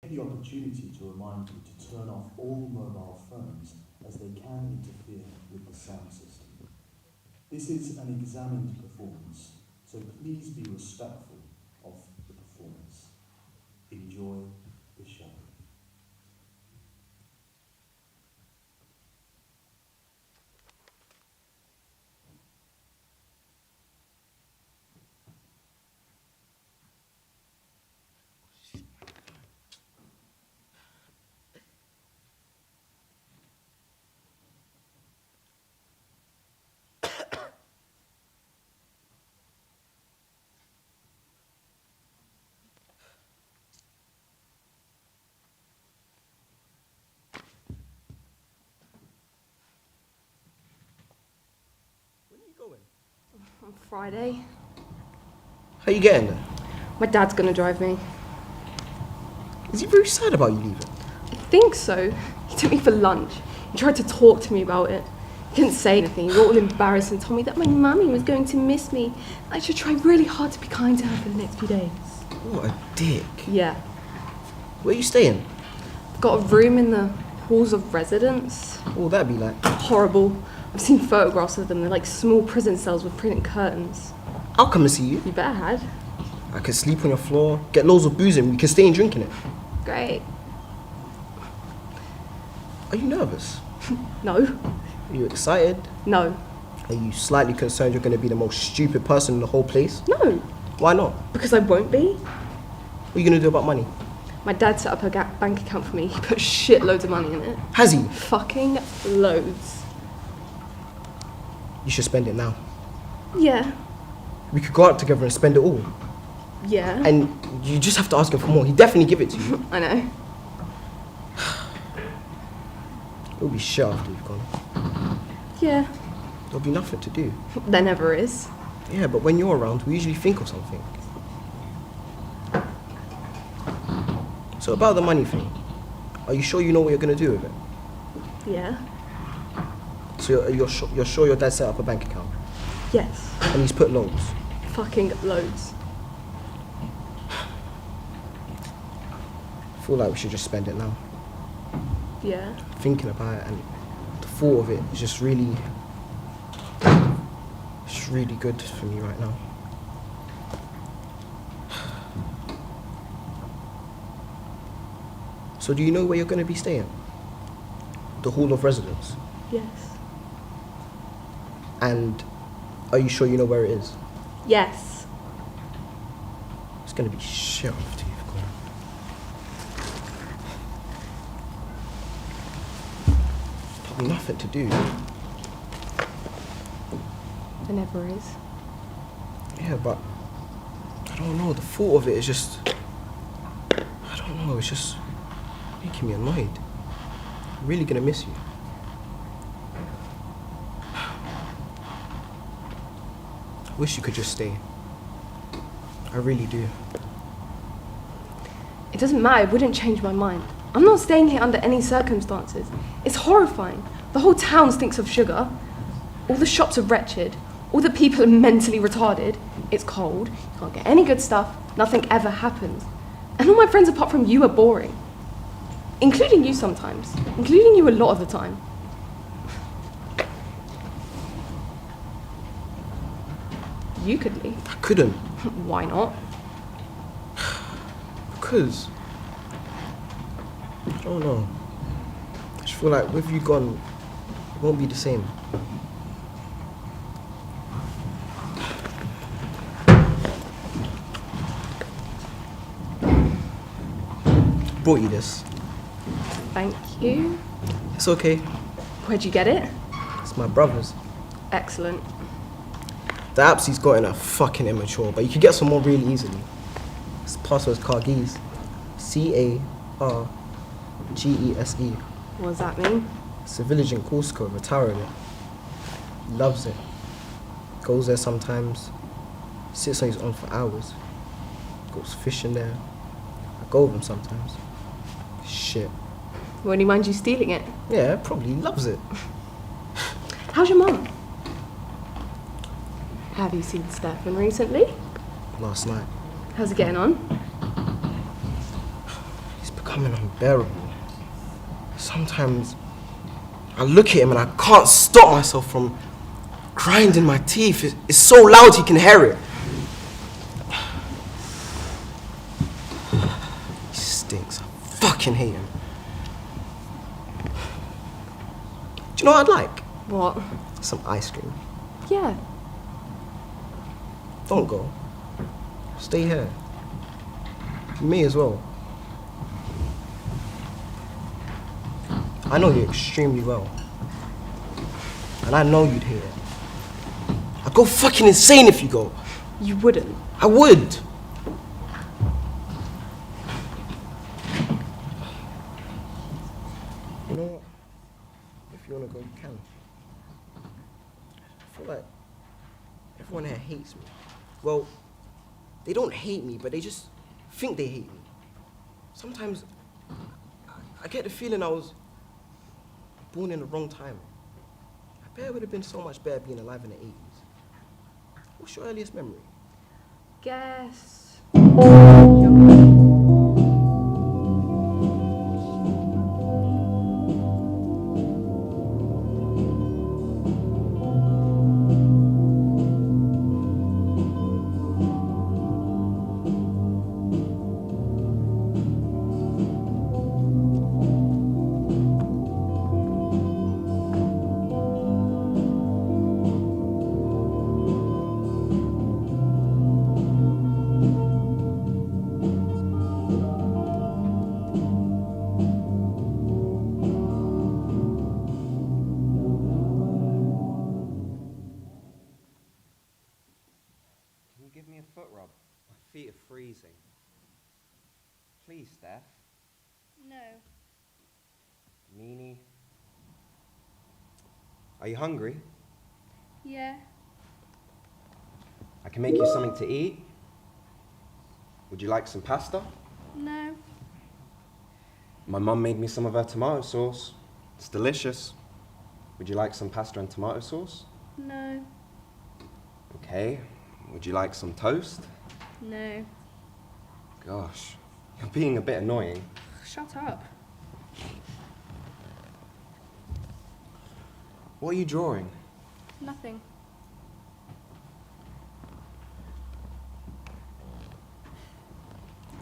the opportunity to remind you to turn off all mobile phones as they can interfere with the sound system. This is an examined performance, so please be respectful of the performance. Enjoy the show. On Friday. How you getting there? My dad's gonna drive me. Is he very sad about you leaving? I think so. He took me for lunch. He tried to talk to me about it. He couldn't say anything. He got all embarrassed and told me that my mummy was going to miss me. I should try really hard to be kind to her for the next few days. What a dick. Yeah. Where are you staying? I've got a room in the halls of residence. What would that be like? Horrible. I've seen photographs of them. They're like small prison cells with printed curtains. I'll come and see you. You better had. I can sleep on your floor, get loads of booze in, we can stay and drink in it. Great. Are you nervous? No. Are you excited? No. Are you slightly concerned you're going to be the most stupid person in the whole place? No. Why not? Because I won't be. What are you going to do about money? My dad set up a bank account for me. He put shitloads of money in it. Has he? Fucking loads. You should spend it now. Yeah. We could go out together and spend it all. Yeah. And you just have to ask him for more. He'd definitely give it to you. I know. It'll be shit after you've gone. Yeah. There'll be nothing to do. There never is. Yeah, but when you're around, we usually think of something. So about the money thing, are you sure you know what you're going to do with it? Yeah. So you're sure your dad set up a bank account? Yes. And he's put loads? Fucking loads. I feel like we should just spend it now. Yeah. Thinking about it and the thought of it is just really... It's really good for me right now. So do you know where you're going to be staying? The hall of residence? Yes. And are you sure you know where it is? Yes. It's going to be shit after you've gone. Probably nothing to do. There never is. Yeah, but I don't know. The thought of it is just... I don't know. It's just making me annoyed. I'm really going to miss you. I wish you could just stay. I really do. It doesn't matter. It wouldn't change my mind. I'm not staying here under any circumstances. It's horrifying. The whole town stinks of sugar. All the shops are wretched. All the people are mentally retarded. It's cold. You can't get any good stuff. Nothing ever happens. And all my friends apart from you are boring. Including you sometimes. Including you a lot of the time. You could leave. I couldn't. Why not? Because... I don't know. I just feel like with you gone, it won't be the same. Brought you this. Thank you. It's okay. Where'd you get it? It's my brother's. Excellent. The apps he's got in are fucking immature, but you can get some more really easily. His password's Cargese. C-A-R-G-E-S-E. What does that mean? It's a village in Corsica, retiring it. He loves it. Goes there sometimes. Sits on his own for hours. Goes fishing there. I go with him sometimes. Shit. Won't he mind you stealing it? Yeah, probably loves it. How's your mum? Have you seen Stefan recently? Last night. How's he getting on? He's become becoming unbearable. Sometimes I look at him and I can't stop myself from grinding my teeth. It's so loud you can hear it. He stinks. I fucking hate him. Do you know what I'd like? What? Some ice cream. Yeah. Don't go. Stay here. Me as well. I know you extremely well. And I know you'd hate it. I'd go fucking insane if you go. You wouldn't. I would. You know what? If you wanna go, you can. I feel like everyone here hates me. Well, they don't hate me, but they just think they hate me. Sometimes I get the feeling I was born in the wrong time. I bet it would have been so much better being alive in the 80s. What's your earliest memory? Guess. Give me a foot rub. My feet are freezing. Please, Steph. No. Meanie. Are you hungry? Yeah. I can make you something to eat. Would you like some pasta? No. My mum made me some of her tomato sauce. It's delicious. Would you like some pasta and tomato sauce? No. Okay. Would you like some toast? No. Gosh, you're being a bit annoying. Shut up. What are you drawing? Nothing.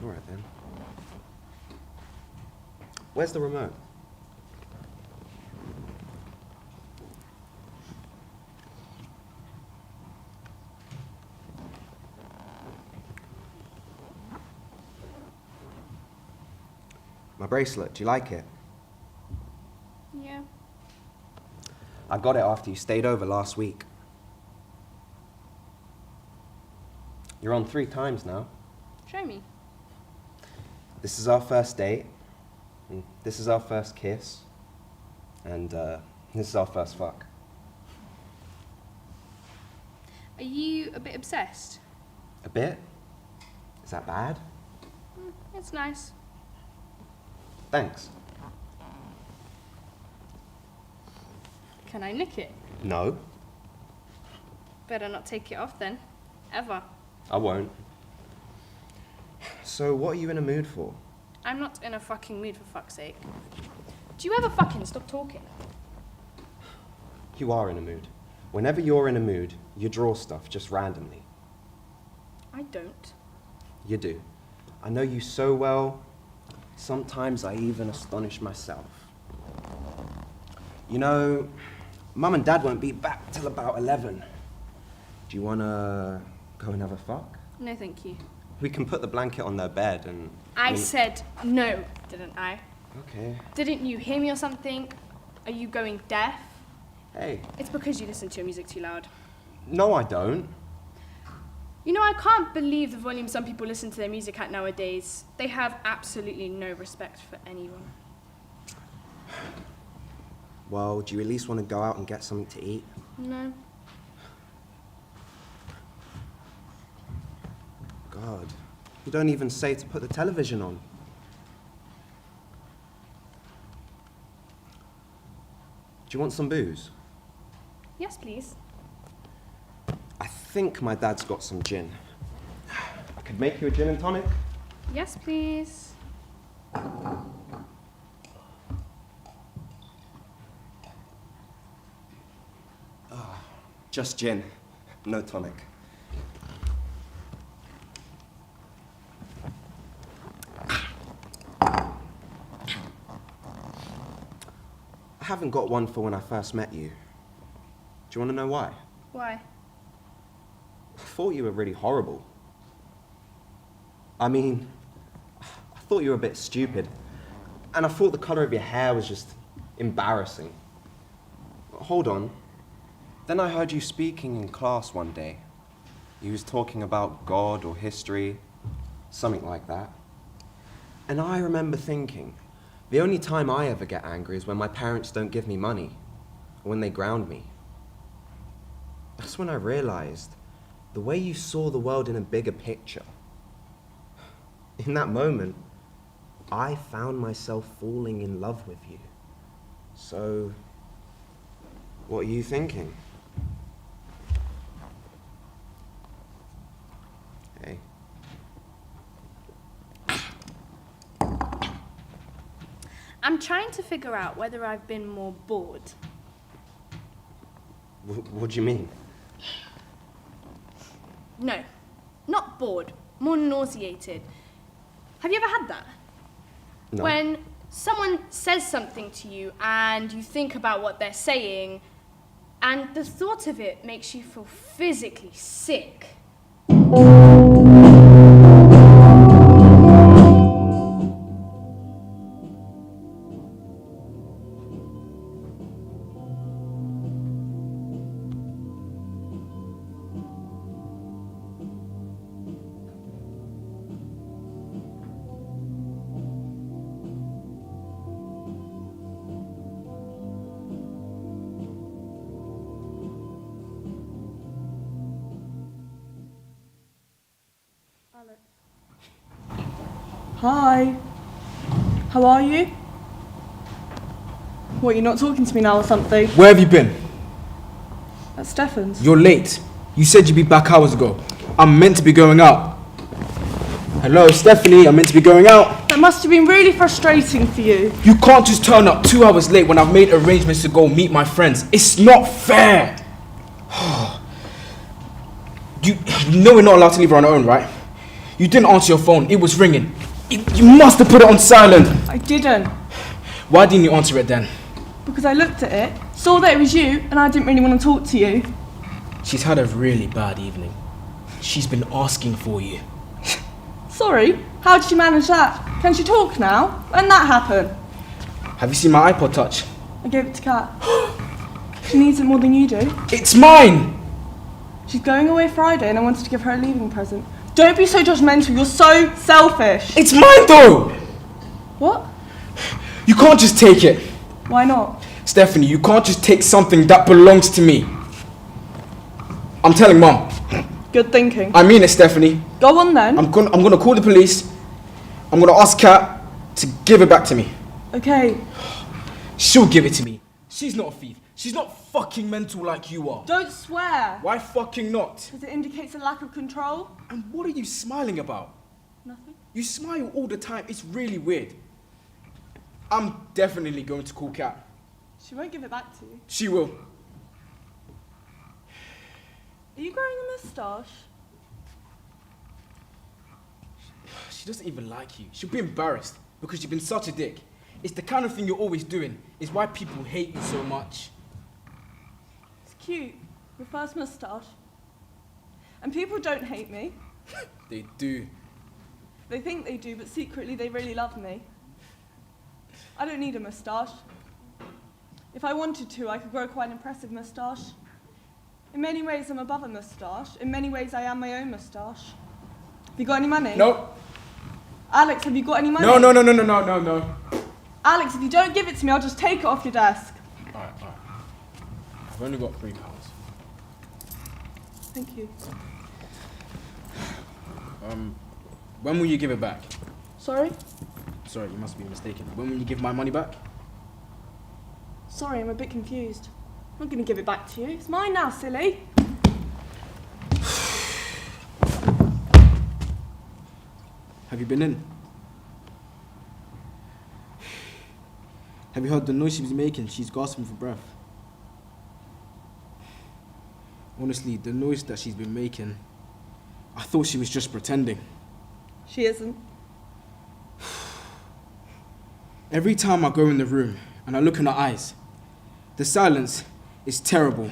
All right then. Where's the remote? My bracelet, do you like it? Yeah. I got it after you stayed over last week. You're on 3 times now. Show me. This is our first date, and this is our first kiss, and this is our first fuck. Are you a bit obsessed? A bit? Is that bad? It's nice. Thanks. Can I nick it? No, Better not take it off then. Ever. I won't. So what are you in a mood for? I'm not in a fucking mood, for fuck's sake. Do you ever fucking stop talking? You are in a mood. Whenever you're in a mood, you draw stuff just randomly. I don't. You do. I know you so well. Sometimes I even astonish myself. You know, Mum and Dad won't be back till about 11. Do you want to go and have a fuck? No, thank you. We can put the blanket on their bed and... I said no, didn't I? Okay. Didn't you hear me or something? Are you going deaf? Hey. It's because you listen to your music too loud. No, I don't. You know, I can't believe the volume some people listen to their music at nowadays. They have absolutely no respect for anyone. Well, do you at least want to go out and get something to eat? No. God, you don't even say to put the television on. Do you want some booze? Yes, please. I think my dad's got some gin. I could make you a gin and tonic. Yes, please. Just gin, no tonic. I haven't got one for when I first met you. Do you want to know why? Why? I thought you were really horrible. I mean, I thought you were a bit stupid. And I thought the colour of your hair was just embarrassing. Hold on. Then I heard you speaking in class one day. You was talking about God or history, something like that. And I remember thinking, the only time I ever get angry is when my parents don't give me money, or when they ground me. That's when I realised the way you saw the world in a bigger picture. In that moment, I found myself falling in love with you. So, what are you thinking? Hey. I'm trying to figure out whether I've been more bored. What do you mean? No, not bored, more nauseated. Have you ever had that? No. When someone says something to you and you think about what they're saying, and the thought of it makes you feel physically sick. Hi. How are you? What, you're not talking to me now or something? Where have you been? At Stefan's. You're late. You said you'd be back hours ago. I'm meant to be going out. Hello, Stephanie, I'm meant to be going out. That must have been really frustrating for you. You can't just turn up 2 hours late when I've made arrangements to go meet my friends. It's not fair. You know we're not allowed to leave her on her own, right? You didn't answer your phone. It was ringing. You must have put it on silent. I didn't. Why didn't you answer it then? Because I looked at it, saw that it was you, and I didn't really want to talk to you. She's had a really bad evening. She's been asking for you. Sorry, how did you manage that? Can she talk now? When did that happen? Have you seen my iPod Touch? I gave it to Kat. She needs it more than you do. It's mine! She's going away Friday and I wanted to give her a leaving present. Don't be so judgmental, you're so selfish. It's mine though! What? You can't just take it. Why not? Stephanie, you can't just take something that belongs to me. I'm telling Mum. Good thinking. I mean it, Stephanie. Go on then. I'm gonna call the police. I'm gonna ask Kat to give it back to me. Okay. She'll give it to me. She's not a thief. She's not fucking mental like you are. Don't swear. Why fucking not? Because it indicates a lack of control. And what are you smiling about? Nothing. You smile all the time. It's really weird. I'm definitely going to call Kat. She won't give it back to you. She will. Are you growing a moustache? She doesn't even like you. She'll be embarrassed because you've been such a dick. It's the kind of thing you're always doing. It's why people hate you so much. It's cute. Your first moustache. And people don't hate me. They do. They think they do, but secretly they really love me. I don't need a moustache. If I wanted to, I could grow quite an impressive moustache. In many ways, I'm above a moustache. In many ways, I am my own moustache. Have you got any money? No. Alex, have you got any money? No. Alex, if you don't give it to me, I'll just take it off your desk. Alright. I've only got £3. Thank you. When will you give it back? Sorry? Sorry, you must be mistaken. When will you give my money back? Sorry, I'm a bit confused. I'm not going to give it back to you. It's mine now, silly. Have you been in? Have you heard the noise she's making? She's gasping for breath. Honestly, the noise that she's been making, I thought she was just pretending. She isn't. Every time I go in the room and I look in her eyes, the silence is terrible.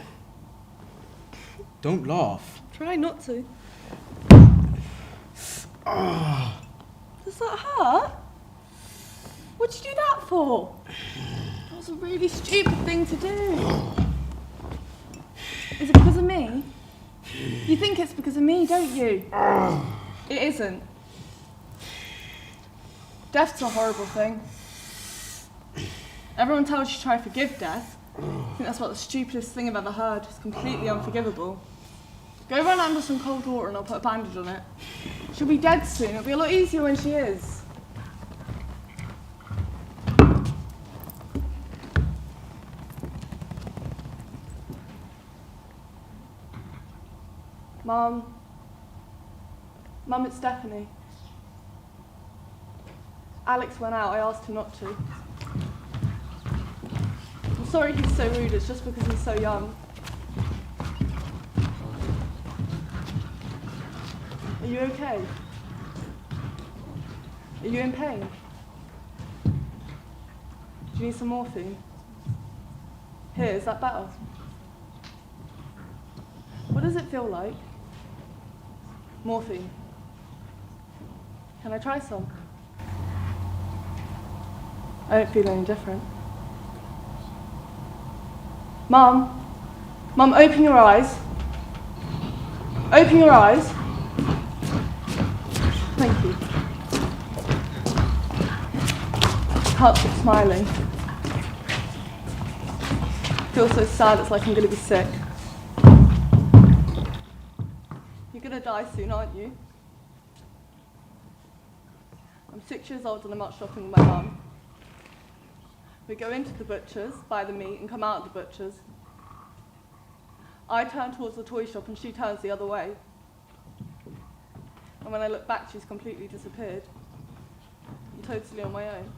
Don't laugh. Try not to. Does that hurt? What'd you do that for? That was a really stupid thing to do. Is it because of me? You think it's because of me, don't you? It isn't. Death's a horrible thing. Everyone tells you to try to forgive death. I think that's what the stupidest thing I've ever heard. It's completely unforgivable. Go run under some cold water and I'll put a bandage on it. She'll be dead soon. It'll be a lot easier when she is. Mum, it's Stephanie. Alex went out. I asked him not to. I'm sorry he's so rude. It's just because he's so young. Are you okay? Are you in pain? Do you need some morphine? Here, is that better? What does it feel like? Morphine. Can I try some? I don't feel any different. Mum, open your eyes. Open your eyes. Thank you. Can't stop smiling. I feel so sad, it's like I'm going to be sick. You're going to die soon, aren't you? I'm 6 years old and I'm out shopping with my mum. We go into the butcher's, buy the meat, and come out of the butcher's. I turn towards the toy shop and she turns the other way. And when I look back, she's completely disappeared. I'm totally on my own.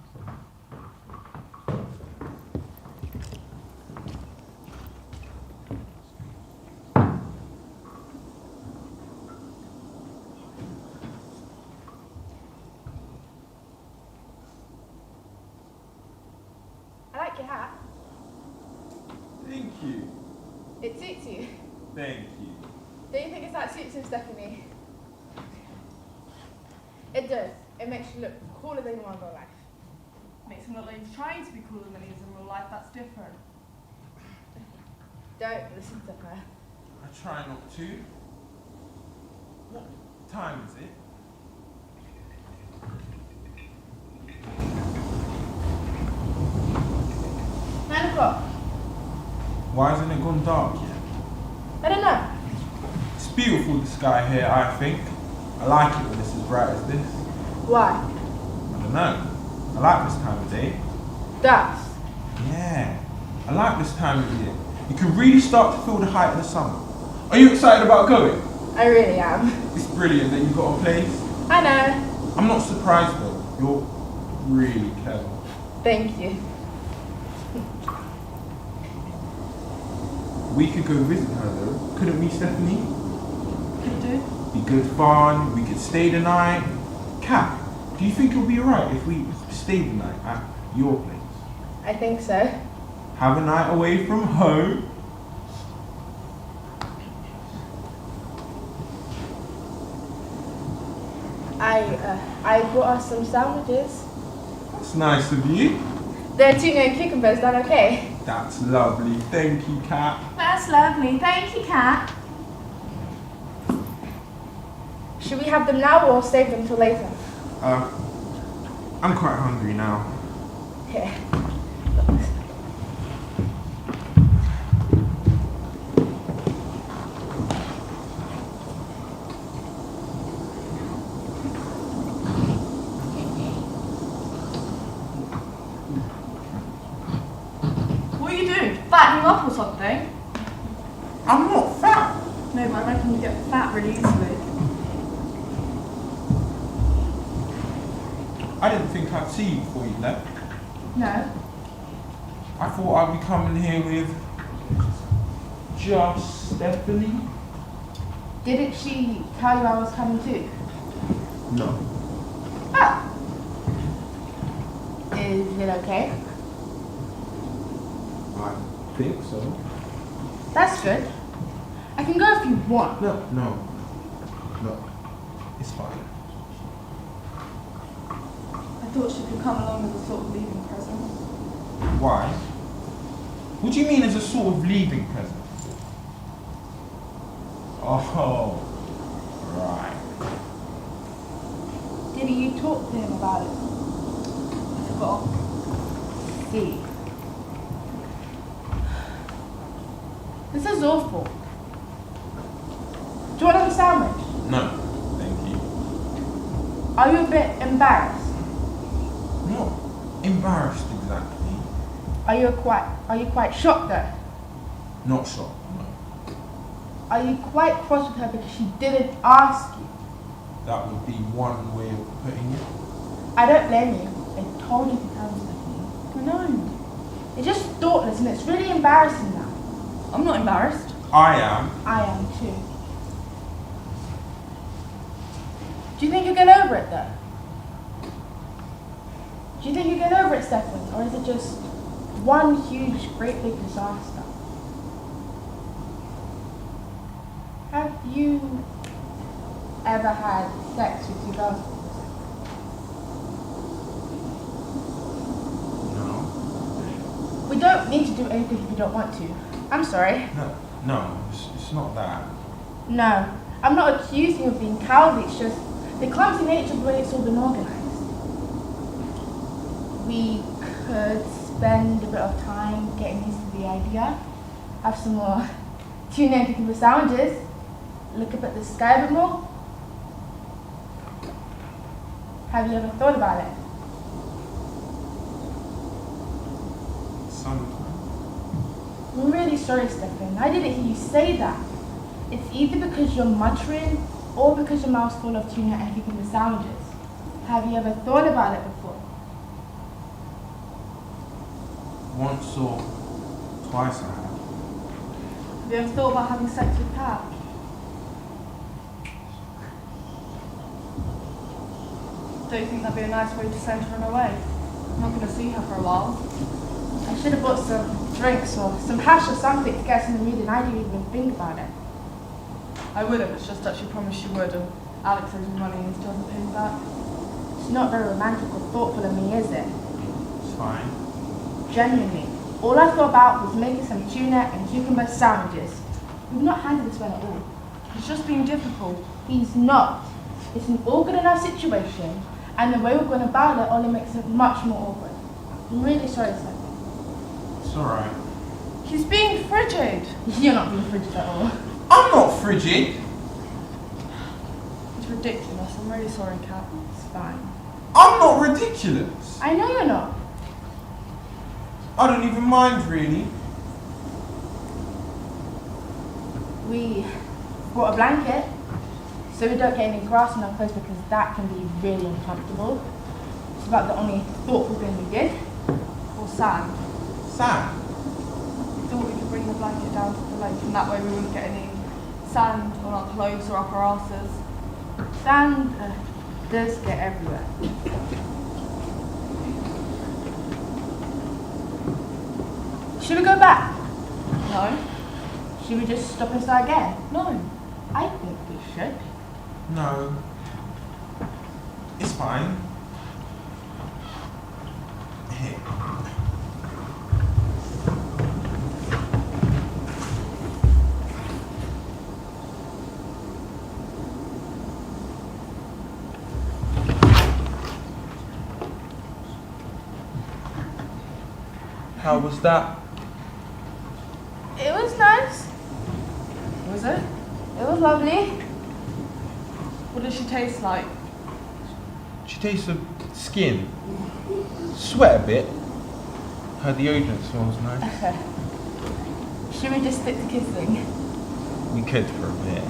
I like your hat. Thank you. It suits you. Thank you. Don't you think it's that suits you, Stephanie? It does. It makes you look cooler than you are in real life. Makes him look like he's trying to be cooler than he is in real life. That's different. Don't listen to her. I try not to. What time is it? Why hasn't it gone dark yet? I don't know. It's beautiful, the sky here, I think. I like it when it's as bright as this. Why? I don't know. I like this time of day. Dusk. Yeah, I like this time of year. You can really start to feel the height of the summer. Are you excited about going? I really am. It's brilliant that you've got a place. I know. I'm not surprised though. You're really clever. Thank you. We could go visit her though, couldn't we, Stephanie? Could do. Be good fun, we could stay the night. Kat, do you think it'll be alright if we stay the night at your place? I think so. Have a night away from home? I brought us some sandwiches. That's nice of you. There are tuna and cucumbers, is that okay? That's lovely, thank you, Kat. That's lovely, thank you, Kat. Should we have them now or save them till later? I'm quite hungry now. Here. What are you doing? Fattening up or something? I'm not fat. No, but I reckon you get fat really easily. I didn't think I'd see you before you left. No. I thought I'd be coming here with just Stephanie? Didn't she tell you I was coming too? No. Oh. Is it okay? I think so. That's good. I can go if you want. No. It's fine. I thought she could come along as a sort of leaving present. Why? What do you mean as a sort of leaving present? Oh, right. Did you talk to him about it? I forgot. See. This is awful. Do you want another sandwich? No, thank you. Are you a bit embarrassed? Not embarrassed exactly. Are you quite shocked though? Not shocked, no. Are you quite cross with her because she didn't ask you? That would be one way of putting it. I don't blame you. I told you to tell me something. I know. It's just thoughtless and it's really embarrassing now. I'm not embarrassed. I am. I am too. Do you think you'll get over it though? Do you think you'll get over it, Stefan? Or is it just one huge, great big disaster? Have you ever had sex with two girls? No. We don't need to do anything if you don't want to. I'm sorry. No, it's not that. No, I'm not accusing you of being cowardly, it's just the clumsy nature of the way it's all been organised. We could spend a bit of time getting used to the idea, have some more tuna and cucumber sandwiches, look up at the sky a bit more. Have you ever thought about it? Sometimes. I'm really sorry, Stefan. I didn't hear you say that. It's either because you're muttering or because your mouth's full of tuna and cucumber sandwiches. Have you ever thought about it before? Once or twice I have. Have you ever thought about having sex with Kat? Don't you think that'd be a nice way to send her on her way? I'm not going to see her for a while. I should have bought some drinks or some hash or something to get us in the mood and I didn't even think about it. I would have, it's just that she promised she would, and Alex owes me money and still hasn't paid me back. It's not very romantic or thoughtful of me, is it? It's fine. Genuinely. All I thought about was making some tuna and cucumber sandwiches. We've not handled this well at all. It's just been difficult. He's not. It's an all good enough situation, and the way we're going about it only makes it much more awkward. I'm really sorry, Stefan. It's alright. He's being frigid. You're not being frigid at all. I'm not frigid. It's ridiculous. I'm really sorry, Kat. It's fine. I'm not ridiculous. I know you're not. I don't even mind really. We brought a blanket so we don't get any grass on our clothes because that can be really uncomfortable. It's about the only thoughtful thing we did. Or sand. Sam. We thought we could bring the blanket down to the lake, and that way we wouldn't get any sand on our clothes or up our asses. Sand does get everywhere. Should we go back? No? Should we just stop and start again? No. I think we should. No. It's fine. Here. How was that? It was nice. Was it? It was lovely. What does she taste like? She tastes of skin. Sweat a bit. Her deodorant smells nice. Should we just stick to kissing? We could for a bit.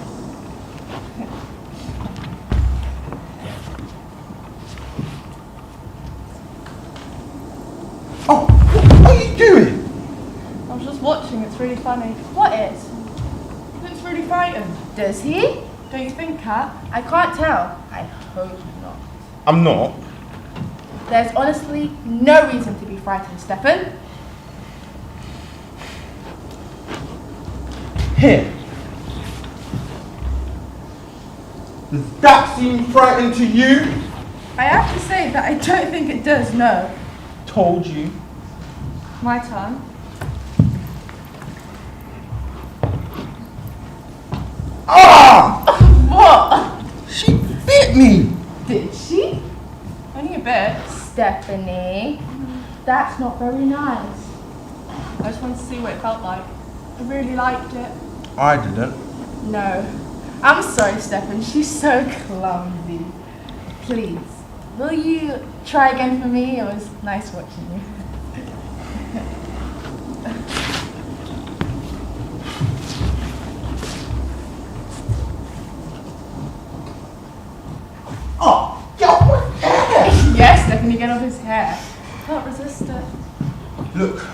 Oh, what are you doing? I was just watching, it's really funny. What is? really frightened. Does he? Don't you think, Kat? I can't tell. I hope not. I'm not. There's honestly no reason to be frightened, Stefan. Here. Does that seem frightening to you? I have to say that I don't think it does, no. Told you. My turn. Ah! What? She bit me! Did she? Only a bit. Stephanie, that's not very nice. I just wanted to see what it felt like. I really liked it. I didn't. No. I'm sorry, Stefan. She's so clumsy. Please, will you try again for me? It was nice watching you. Oh, get off my hair! Yes, Stephanie, get off his hair. Can't resist it. Look,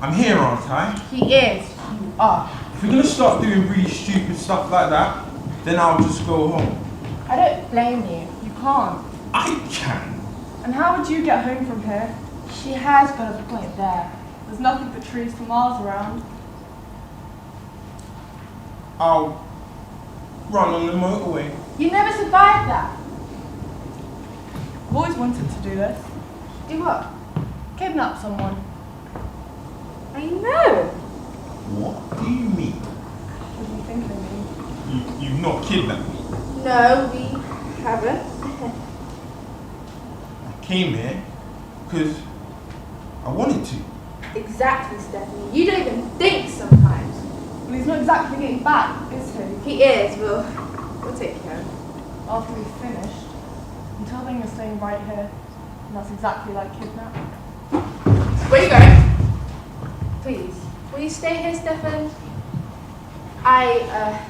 I'm here, aren't I? He is. You are. If you're gonna start doing really stupid stuff like that, then I'll just go home. I don't blame you. You can't. I can. And how would you get home from here? She has got a point there. There's nothing but trees for miles around. I'll run on the motorway. You never survived that. I've always wanted to do this. Do what? Kidnap someone. I know. What do you mean? What do you think I mean? You've not kidnapped me. No, we haven't. I came here because I wanted to. Exactly, Stephanie. You don't even think sometimes. Well, he's not exactly getting back, is he? He is. We'll take care of him. After we've finished. Until then, you're staying right here. And that's exactly like kidnapping. Where are you going? Please, will you stay here, Stefan? I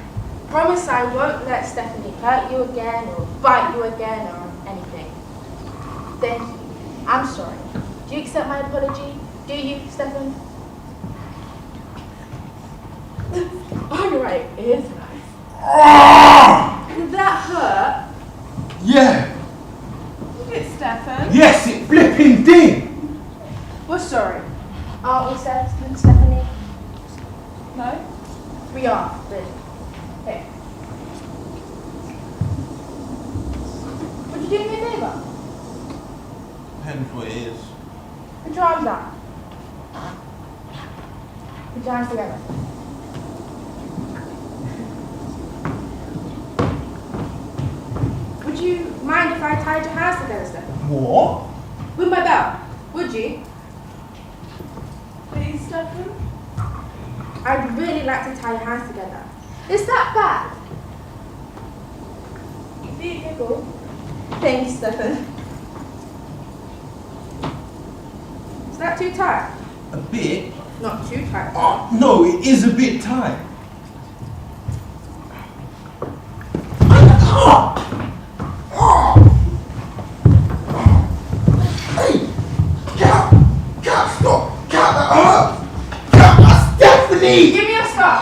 promise I won't let Stephanie hurt you again or bite you again or anything. Thank you. I'm sorry. Do you accept my apology? Do you, Stefan? Alright, it is nice. Did that hurt? Yeah. Look at Stefan. Yes, it flipping did. We're sorry. Aren't we, Stephanie? No? We are, really. Hey. Would you do me a favour? Depends what it is. Put your arms out. Put your hands together. Would you mind if I tied your hands together, Stefan? What? With my belt? Would you? Please, Stefan? I'd really like to tie your hands together. Is that bad? Do you giggle? Thanks, Stefan. Is that too tight? A bit? Not too tight. Oh, no, it is a bit tight. Hey! Cat, stop! Cat, that hurts! Cat, that's Stephanie! Give me a scarf.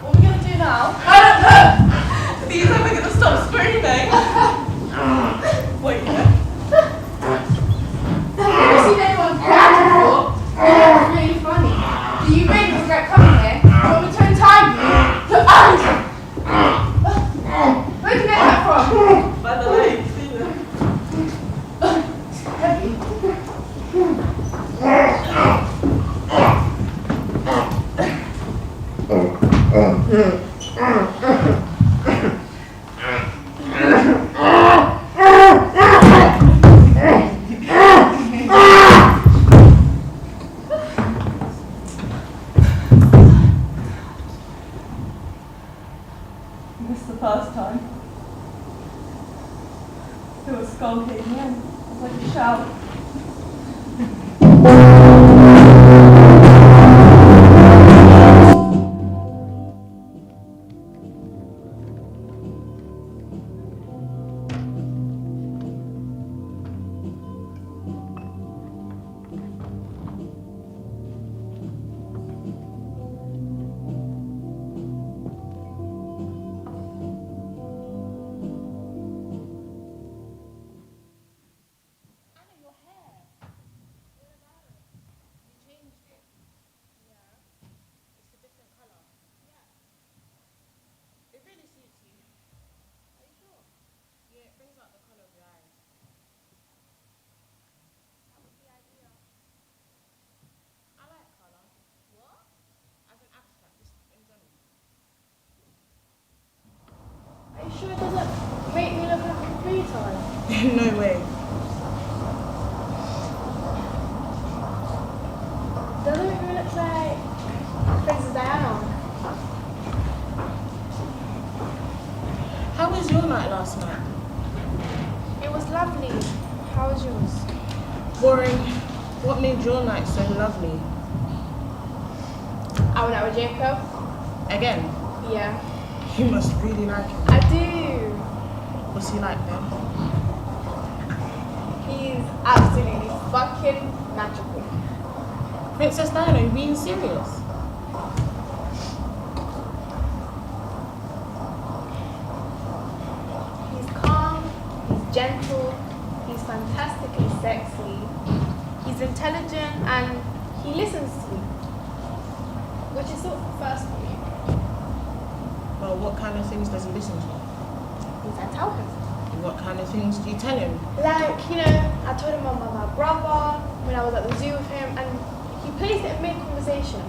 What are we going to do now? I don't know. These are we going to stop screaming. Wait a minute. Have you ever seen anyone cry before? It's really funny. Do you really regret coming here? Do you want me to untie you? Your eyes! No way. Doesn't it even look like Princess Diana? How was your night last night? It was lovely. How was yours? Boring. What made your night so lovely? I went out with Jacob. Again? Yeah. You must really like him. I do. What's he like then? He's absolutely fucking magical. Princess Diana, are you being serious? He's calm, he's gentle, he's fantastically sexy, he's intelligent, and he listens to me. Which is sort of first for me. Well, what kind of things does he listen to? Things I tell him. What kind of things do you tell him? Like, you know, I told him about my brother when I was at the zoo with him, and he placed it in mid-conversation.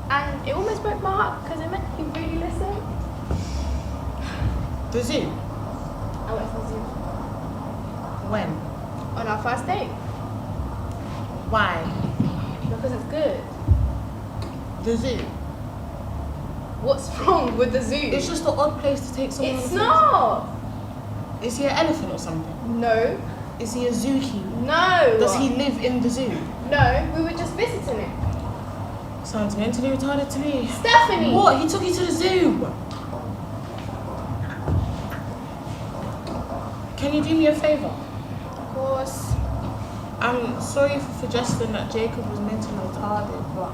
And it almost broke my heart because it meant he really listened. The zoo? I went to the zoo When? on our first date Why? because it's good. The zoo? What's wrong with the zoo? It's just an odd place to take someone. It's on a not. visit. Is he an elephant or something? No. Is he a zookeeper? No. Does he live in the zoo? No, we were just visiting it. Sounds mentally retarded to me. Stephanie! What? He took you to the zoo? Can you do me a favour? Of course. I'm sorry for suggesting that Jacob was mentally retarded, but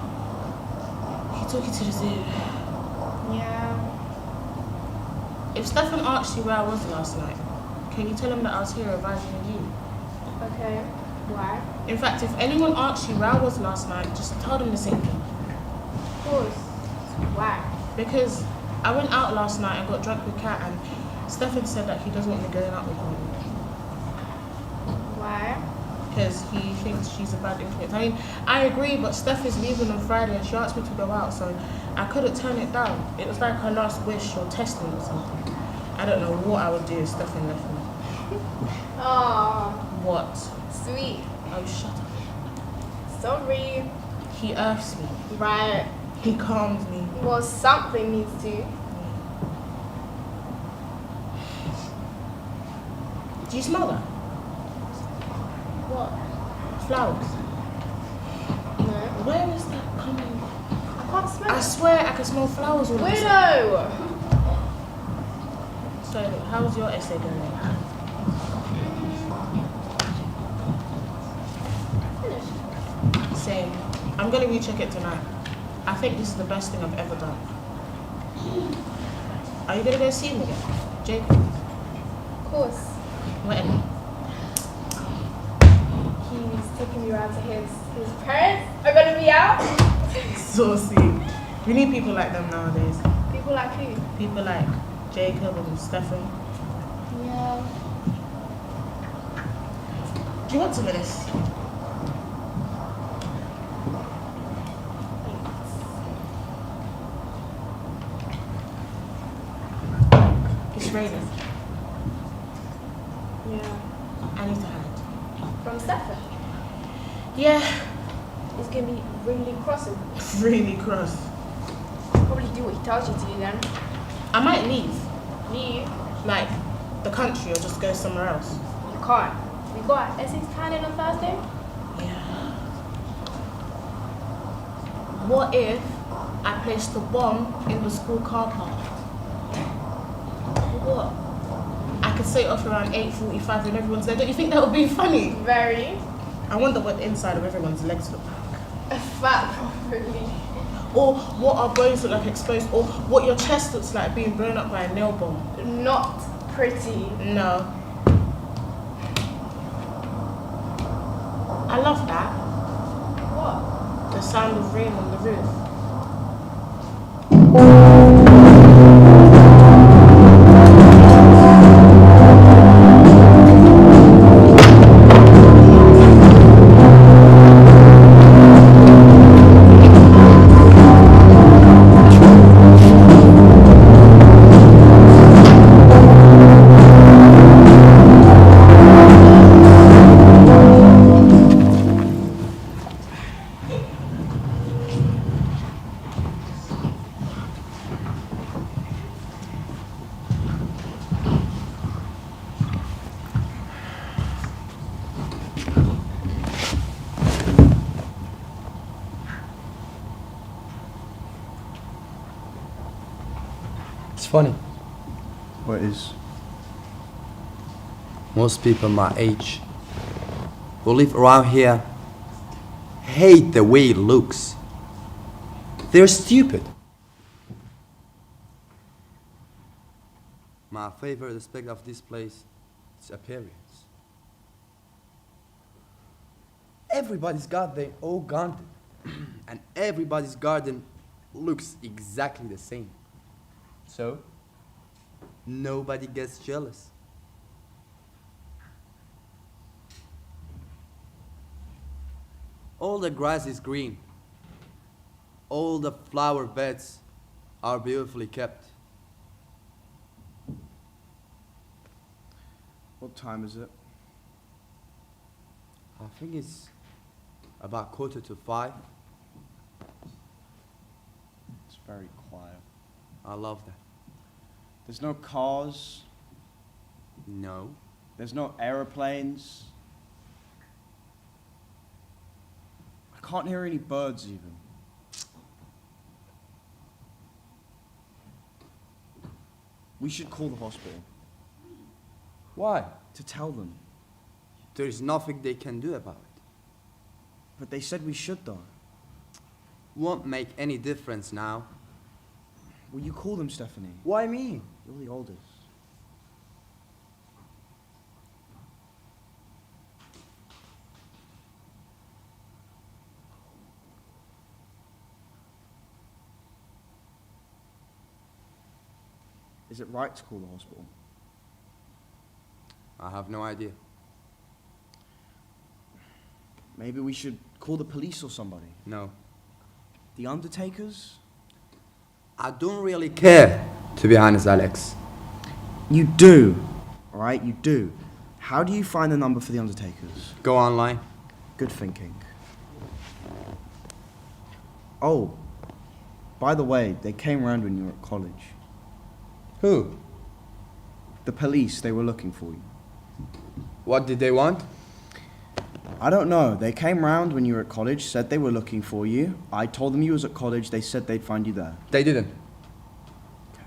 he took you to the zoo. Yeah. If Stefan asked you where I was last night, can you tell him that I was here advising you? Okay. Why? In fact, if anyone asks you where I was last night, just tell them the same thing. Of course. Why? Because I went out last night and got drunk with Kat, and Stefan said that he doesn't want me going out with her. Why? Because he thinks she's a bad influence. I mean, I agree, but Steph is leaving on Friday and she asked me to go out, so I couldn't turn it down. It was like her last wish or testament or something. I don't know what I would do if Stefan left me. Aww. What? Sweet. Oh, shut up. Sorry. He earths me. Right. He calms me. Well, something needs to. Do you smell that? What? Flowers. No. Where is that coming? I can't smell I it. swear I can smell flowers all of a sudden. Widow! So, how's your essay going? Finished. Same. I'm going to recheck it tonight. I think this is the best thing I've ever done. Are you going to go see him again? Jacob? Of course. When? He's taking me around to his parents are gonna be out. Saucy. We need people like them nowadays. People like who? People like Jacob and Stefan. Yeah. Do you want some of this? It's raining. Yeah. I need to hide. From Stefan. Yeah, He's gonna be really cross with me. really cross. Probably do what he tells you to do then. I might leave. Leave. Like, the country or just go somewhere else. You can't. We got Essex Cannon on Thursday. Yeah. What if I placed a bomb in the school car park? What? I could set it off around 8:45 when everyone's there. Don't you think that would be funny? Very. I wonder what the inside of everyone's legs look like. Fat probably. Or what our bones look like exposed. Or what your chest looks like being blown up by a nail bomb. Not pretty. No. I love that. What? The sound of rain on the roof. funny. What is? Most people my age who live around here hate the way it looks. They're stupid. My favorite aspect of this place is appearance. Everybody's got their own garden, and everybody's garden looks exactly the same. So, nobody gets jealous. All the grass is green. All the flower beds are beautifully kept. What time is it? I think it's about 4:45. It's very quiet. I love that. There's no cars. No. There's no aeroplanes. I can't hear any birds even. We should call the hospital. Why? To tell them. There is nothing they can do about it. But they said we should though. Won't make any difference now. Will you call them, Stephanie? Why me? You're the oldest. Is it right to call the hospital? I have no idea. Maybe we should call the police or somebody. No. The undertakers? I don't really care, to be honest, Alex. You do, alright? You do. How do you find the number for the undertakers? Go online. Good thinking. Oh, by the way, they came round when you were at college. Who? The police, they were looking for you. What did they want? I don't know. They came round when you were at college, said they were looking for you. I told them you was at college. They said they'd find you there. They didn't. Okay.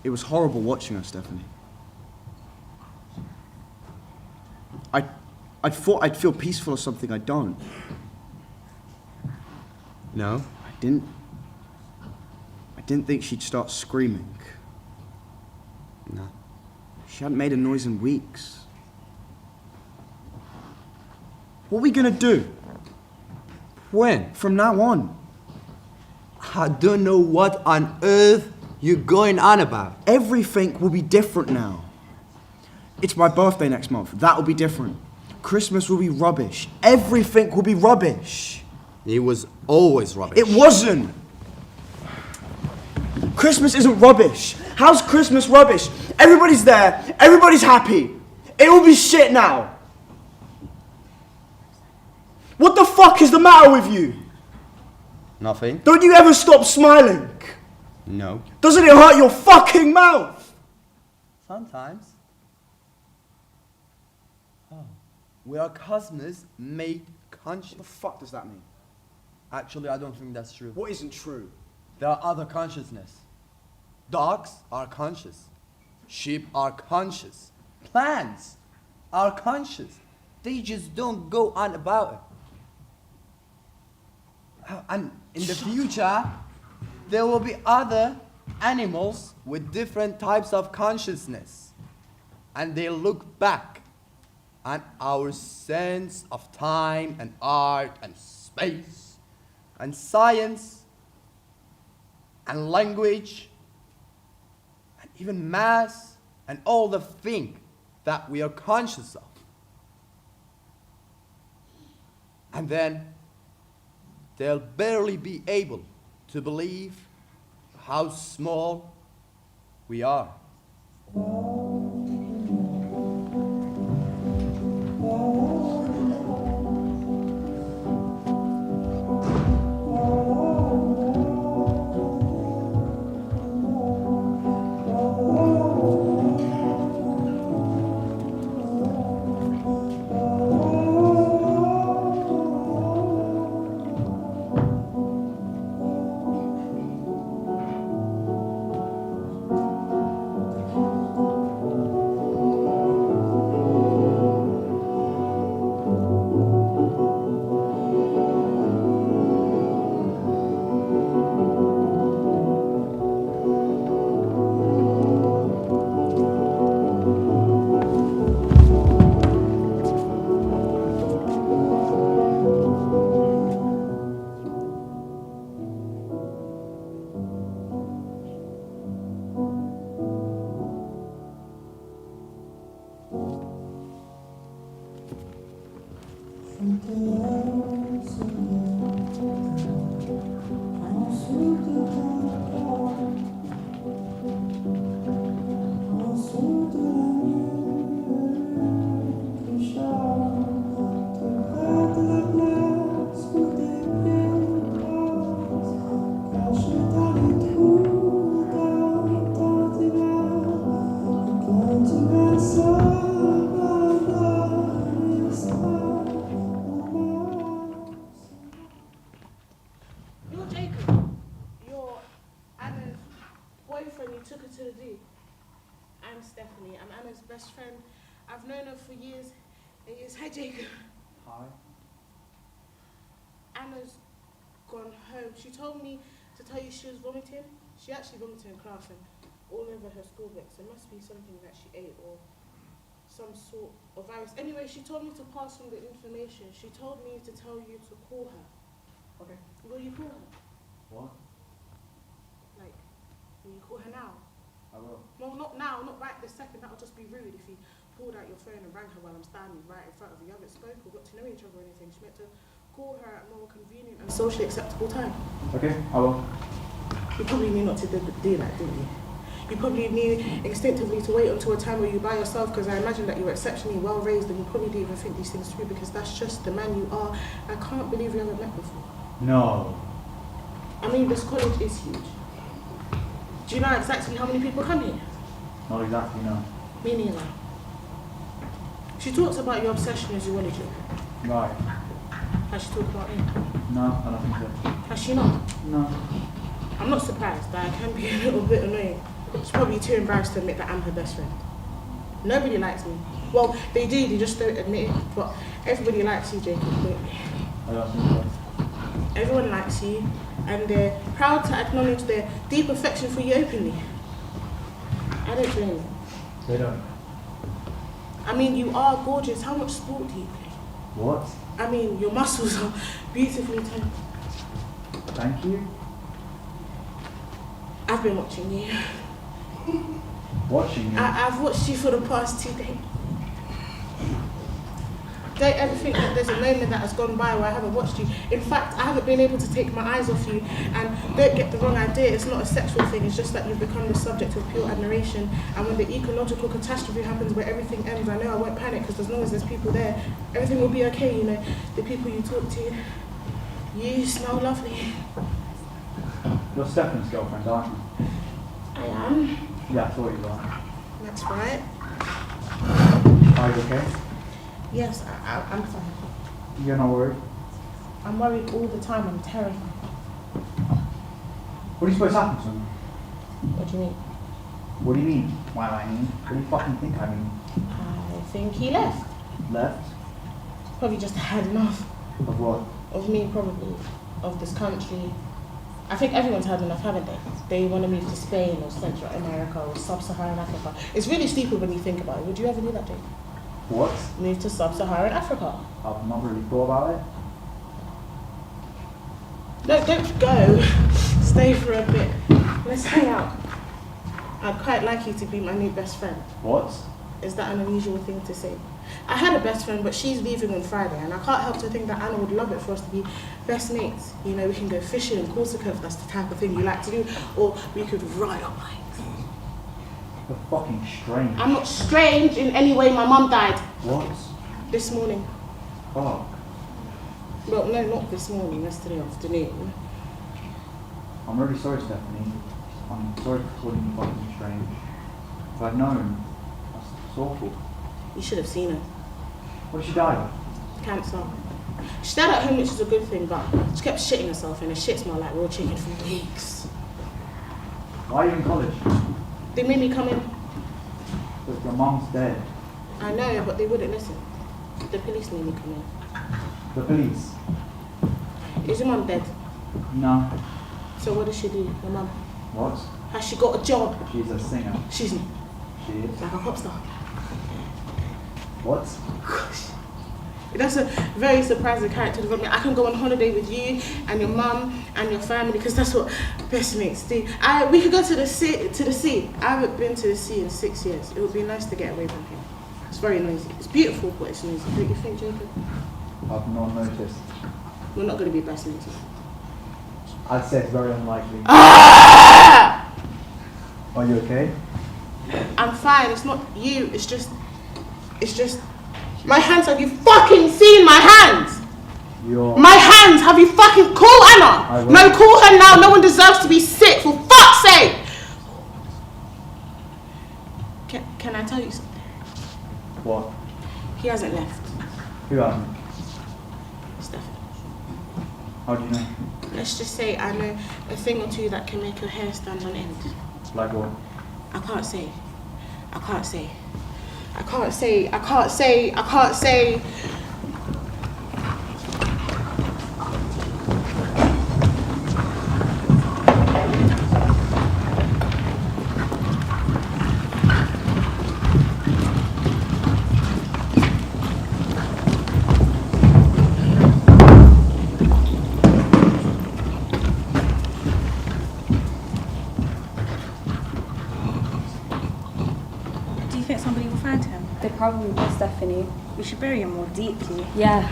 It was horrible watching her, Stephanie. I thought I'd feel peaceful or something. I don't. No? I didn't think she'd start screaming. No. She hadn't made a noise in weeks. What are we gonna do? When? From now on? I don't know what on earth you're going on about. Everything will be different now. It's my birthday next month. That'll be different. Christmas will be rubbish. Everything will be rubbish. It was always rubbish. It wasn't. Christmas isn't rubbish. How's Christmas rubbish? Everybody's there. Everybody's happy. It will be shit now. What the fuck is the matter with you? Nothing? Don't you ever stop smiling? No. Doesn't it hurt your fucking mouth? Sometimes. Oh. We are cosmos made conscious. What the fuck does that mean? Actually, I don't think that's true. What isn't true? There are other consciousness. Dogs are conscious. Sheep are conscious. Plants are conscious. They just don't go on about it. And in the future, there will be other animals with different types of consciousness. And they look back at our sense of time and art and space and science and language and even mass and all the things that we are conscious of. And then they'll barely be able to believe how small we are. I'm Stephanie. I'm Anna's best friend. I've known her for years and years. Hi, Jacob. Hi. Anna's gone home. She told me to tell you she was vomiting. She actually vomited in class and all over her school books. It must be something that she ate or some sort of virus. Anyway, she told me to pass on the information. She told me to tell you to call her. Okay. Will you call her? What? Like, will you call her now? I will. Well, not now, not right this second. That would just be rude if you pulled out your phone and rang her while I'm standing right in front of you. You haven't spoken or got to know each other or anything. She meant to call her at a more convenient and socially acceptable time. Okay, I will. You probably knew not to do that, didn't you? You probably knew instinctively to wait until a time where you're by yourself, because I imagine that you were exceptionally well raised and you probably didn't even think these things through, because that's just the man you are. I can't believe we haven't met before. No. I mean, this college is huge. Do you know exactly how many people come here? Not exactly, no. Me neither. She talks about your obsession with zoology. Right. Has she talked about me? No, I don't think so. Has she not? No. I'm not surprised, but I can be a little bit annoying. She's probably too embarrassed to admit that I'm her best friend. Nobody likes me. Well, they do, they just don't admit it. But everybody likes you, Jacob, don't they? I don't think so. Everyone likes you, and they're proud to acknowledge their deep affection for you openly. I don't blame them. They don't. I mean, you are gorgeous. How much sport do you play? What? I mean, your muscles are beautifully toned. Thank you. I've been watching you. Watching you? I've watched you for the past 2 days. Don't ever think that there's a moment that has gone by where I haven't watched you. In fact, I haven't been able to take my eyes off you. And don't get the wrong idea, it's not a sexual thing, it's just that you've become the subject of pure admiration. And when the ecological catastrophe happens where everything ends, I know I won't panic, because as long as there's people there, everything will be okay, you know. The people you talk to, you smell lovely. You're Stephanie's girlfriend, aren't you? I am. Yeah, I thought you were. That's right. Are you okay? Yes, I'm fine. You're not worried? I'm worried all the time, I'm terrified. What do you suppose happened to him? What do you mean? What do you mean? Why I mean? What do you fucking think I mean? I think he left. Left? Probably just had enough. Of what? Of me, probably. Of this country. I think everyone's had enough, haven't they? They want to move to Spain or Central America or Sub-Saharan Africa. It's really stupid when you think about it. Would you ever do that, Jake? What? Move to Sub-Saharan Africa? I've not really thought about it. No, don't go. Stay for a bit. Let's hang out. I'd quite like you to be my new best friend. What? Is that an unusual thing to say? I had a best friend, but she's leaving on Friday, and I can't help to think that Anna would love it for us to be best mates. You know, we can go fishing in Corsica if that's the type of thing you like to do, or we could ride our bikes. You're fucking strange. I'm not strange in any way. My mum died. What? This morning. Fuck. Well, no, not this morning, yesterday afternoon. I'm really sorry, Stephanie. I'm sorry for calling you fucking strange. If I'd known, that's awful. You should have seen her. What did she die of? Cancer. She died at home, which is a good thing, but she kept shitting herself, and the shit smelled like raw chicken for weeks. Why are you in college? They made me come in. But your mum's dead. I know, but they wouldn't listen. The police made me come in. The police? Is your mum dead? No. So what does she do, your mum? What? Has she got a job? She's a singer. She's She is. like a pop star. What? That's a very surprising character development. I can go on holiday with you and your mum and your family, because that's what best mates do. We could go to the sea. I haven't been to the sea in 6 years. It would be nice to get away from here. It's very noisy. It's beautiful, but it's noisy. Don't you think, Jacob? I've not noticed. We're not going to be best mates. I'd say it's very unlikely. Ah! Are you okay? I'm fine. It's not you. It's just my hands. Have you fucking seen my hands? My hands. Have you fucking call Anna? No, call her now. No one deserves to be sick. For fuck's sake. Can I tell you something? What? He hasn't left. Who hasn't? Stephanie. How do you know? Let's just say I know a thing or two that can make your hair stand on end. Like what? I can't say. I can't say. I can't say. I can't say. I can't say. Do you think somebody will find him? They probably will, Stephanie. We should bury him more deeply. Yeah.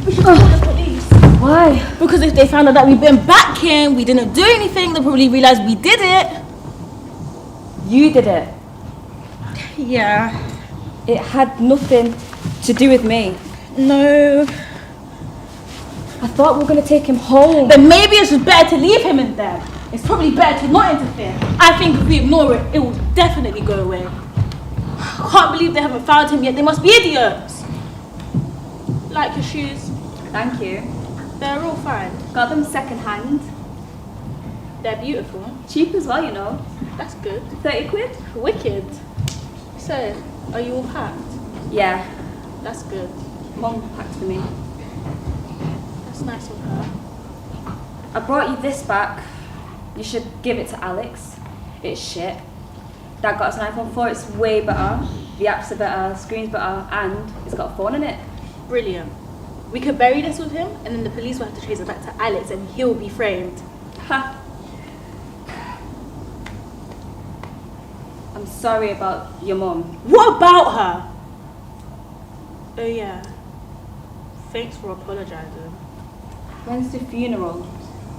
We should call the police. Why? Because if they found out that we've been back here, we didn't do anything, they'll probably realise we did it. You did it. Yeah. It had nothing to do with me. No. I thought we were going to take him home. Then maybe it's just better to leave him in there. It's probably better to not interfere. I think if we ignore it, it will definitely go away. I can't believe they haven't found him yet. They must be idiots. Like your shoes. Thank you. They're all fine. Got them second hand. They're beautiful. Cheap as well, you know. That's good. 30 quid? Wicked. So, are you all packed? Yeah. That's good. Mum packed for me. That's nice of her. I brought you this back. You should give it to Alex. It's shit. Dad got us an iPhone 4, it's way better. The apps are better, screen's better, and it's got a phone in it. Brilliant. We could bury this with him, and then the police will have to trace it back to Alex, and he'll be framed. Ha! I'm sorry about your mum. What about her? Oh yeah. Thanks for apologising. When's the funeral?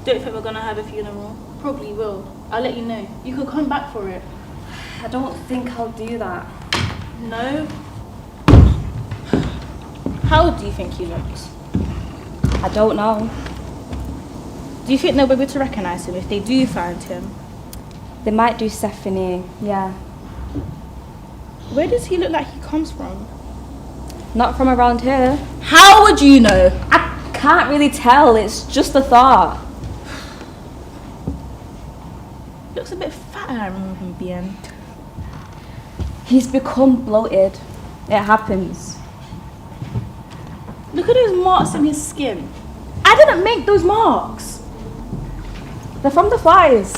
Don't think we're gonna have a funeral. Probably will. I'll let you know. You could come back for it. I don't think I'll do that. No? How old do you think he looks? I don't know. Do you think they'll be able to recognise him if they do find him? They might do, Stephanie, yeah. Where does he look like he comes from? Not from around here. How would you know? I can't really tell, it's just a thought. Looks a bit fatter than I remember him being. He's become bloated. It happens. Look at those marks in his skin. I didn't make those marks. They're from the flies.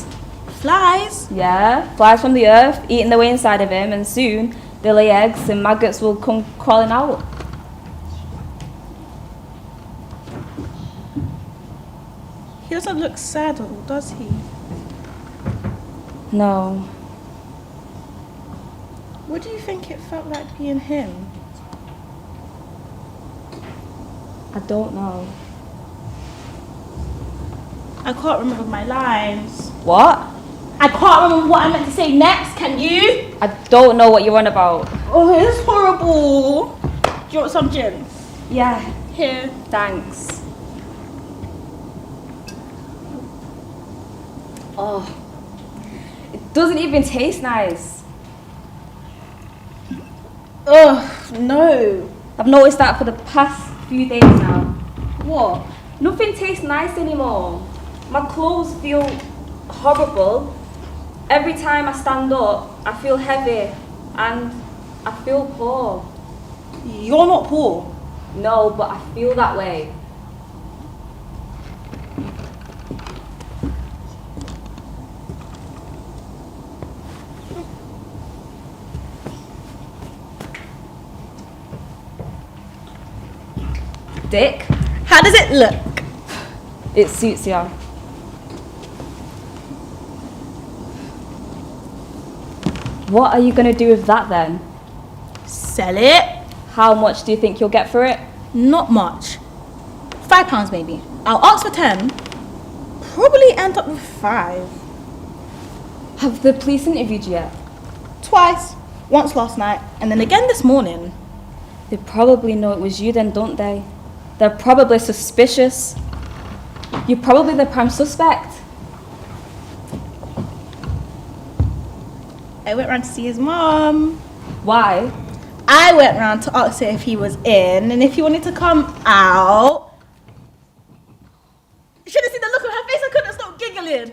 Flies? Yeah, flies from the earth, eating their way inside of him, and soon they'll lay eggs and maggots will come crawling out. He doesn't look sad at all, does he? No. What do you think it felt like being him? I don't know. I can't remember my lines. What? I can't remember what I meant to say next, can you? I don't know what you're on about. Oh, it's horrible. Do you want some gin? Yeah. Here. Thanks. Oh. It doesn't even taste nice. Ugh, no. I've noticed that for the past few days now. What? Nothing tastes nice anymore. My clothes feel horrible. Every time I stand up, I feel heavy and I feel poor. You're not poor. No, but I feel that way. Dick? How does it look? It suits you. What are you going to do with that then? Sell it. How much do you think you'll get for it? Not much. £5 maybe. I'll ask for 10. Probably end up with 5. Have the police interviewed you yet? Twice. Once last night and then again this morning. They probably know it was you then, don't they? They're probably suspicious. You're probably the prime suspect. I went round to see his mum. Why? I went round to ask her if he was in and if he wanted to come out. You should have seen the look on her face. I couldn't stop giggling.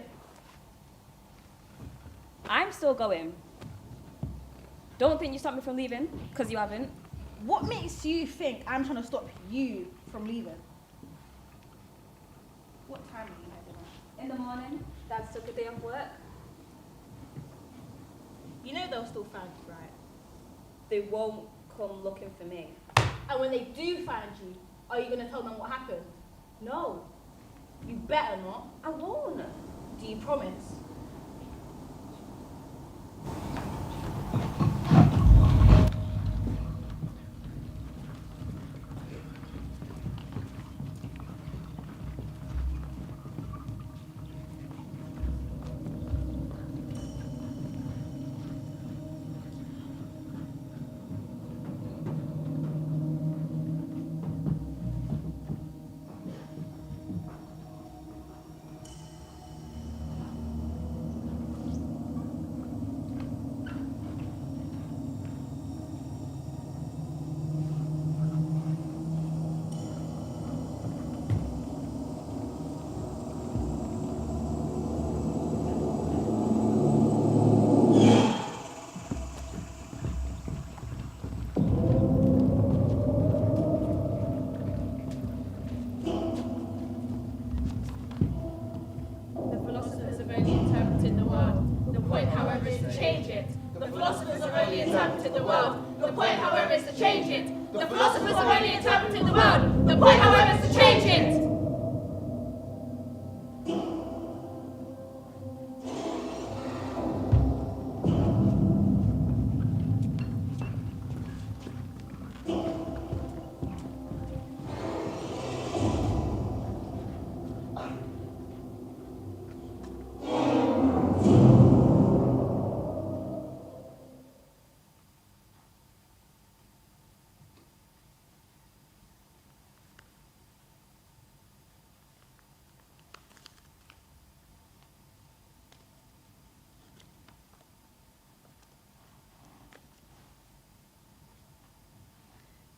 I'm still going. Don't think you stopped me from leaving, because you haven't. What makes you think I'm trying to stop you from leaving? What time are you heading on? In the morning, Dad took a day off work. You know they'll still find you, right? They won't come looking for me. And when they do find you, are you going to tell them what happened? No, You better not. I won't. Do you promise?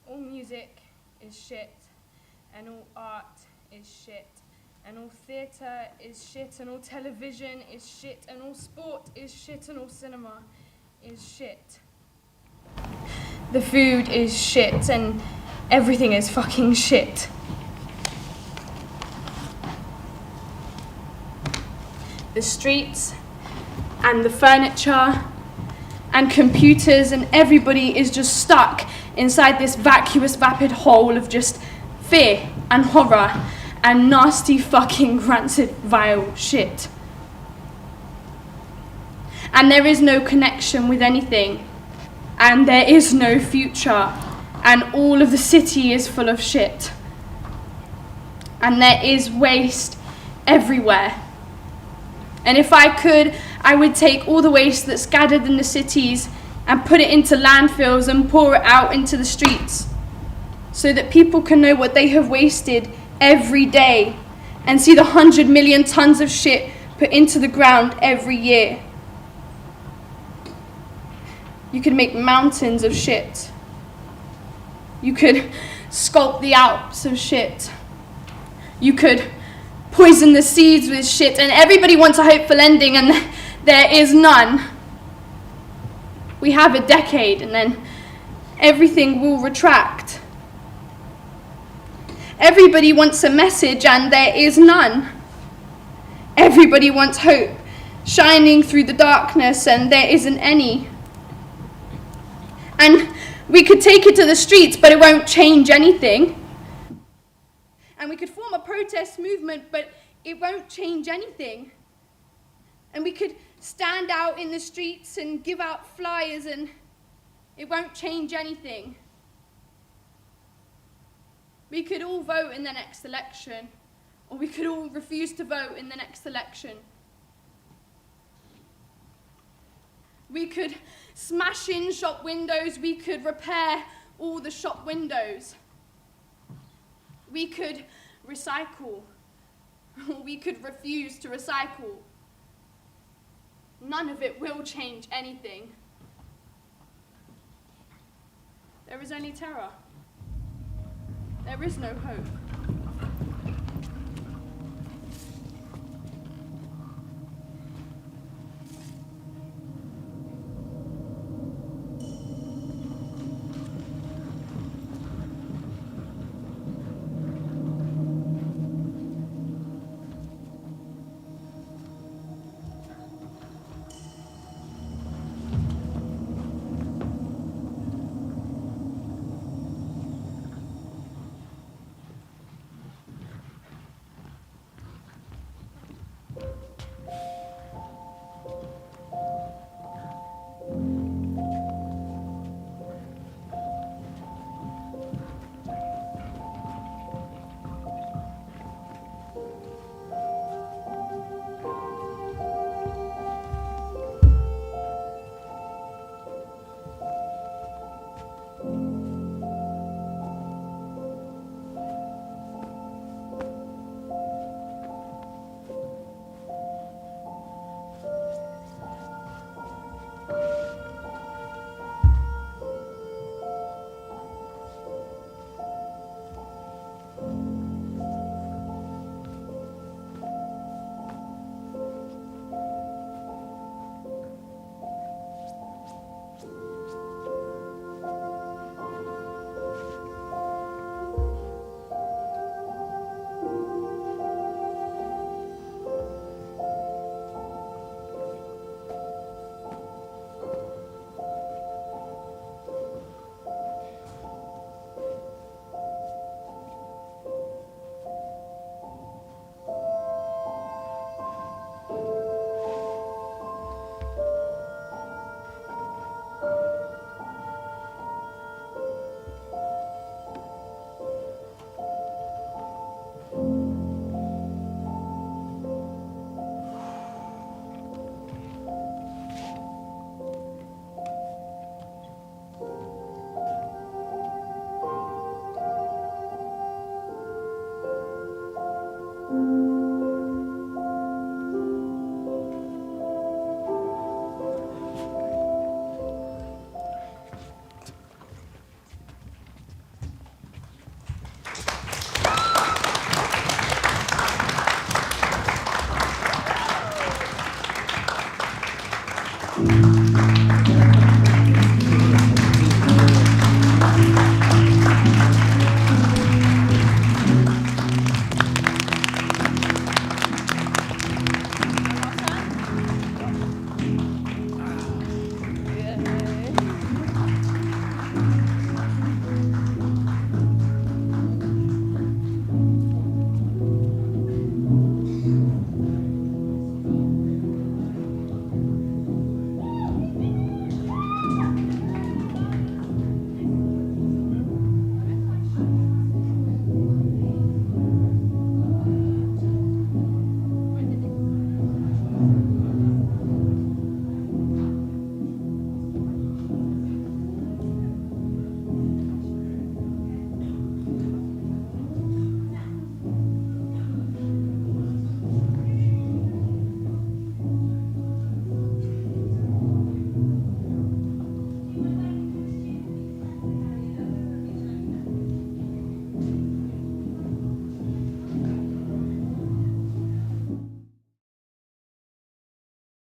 All music is shit, and all art is shit, and all theatre is shit, and all television is shit, and all sport is shit, and all cinema is shit. The food is shit, and everything is fucking shit. The streets, and the furniture, and computers, and everybody is just stuck inside this vacuous, vapid hole of just fear and horror and nasty fucking rancid, vile shit. And there is no connection with anything, and there is no future, and all of the city is full of shit. And there is waste everywhere. And if I could, I would take all the waste that's gathered in the cities and put it into landfills and pour it out into the streets so that people can know what they have wasted every day and see the 100 million tons of shit put into the ground every year. You could make mountains of shit. You could sculpt the Alps of shit. You could poison the seeds with shit, and everybody wants a hopeful ending, and there is none. We have a decade, and then everything will retract. Everybody wants a message, and there is none. Everybody wants hope, shining through the darkness, and there isn't any. And we could take it to the streets, but it won't change anything. And we could form a protest movement, but it won't change anything. And we could stand out in the streets and give out flyers, and it won't change anything. We could all vote in the next election, or we could all refuse to vote in the next election. We could smash in shop windows, we could repair all the shop windows. We could recycle, or we could refuse to recycle. None of it will change anything. There is only terror. There is no hope. Thank you.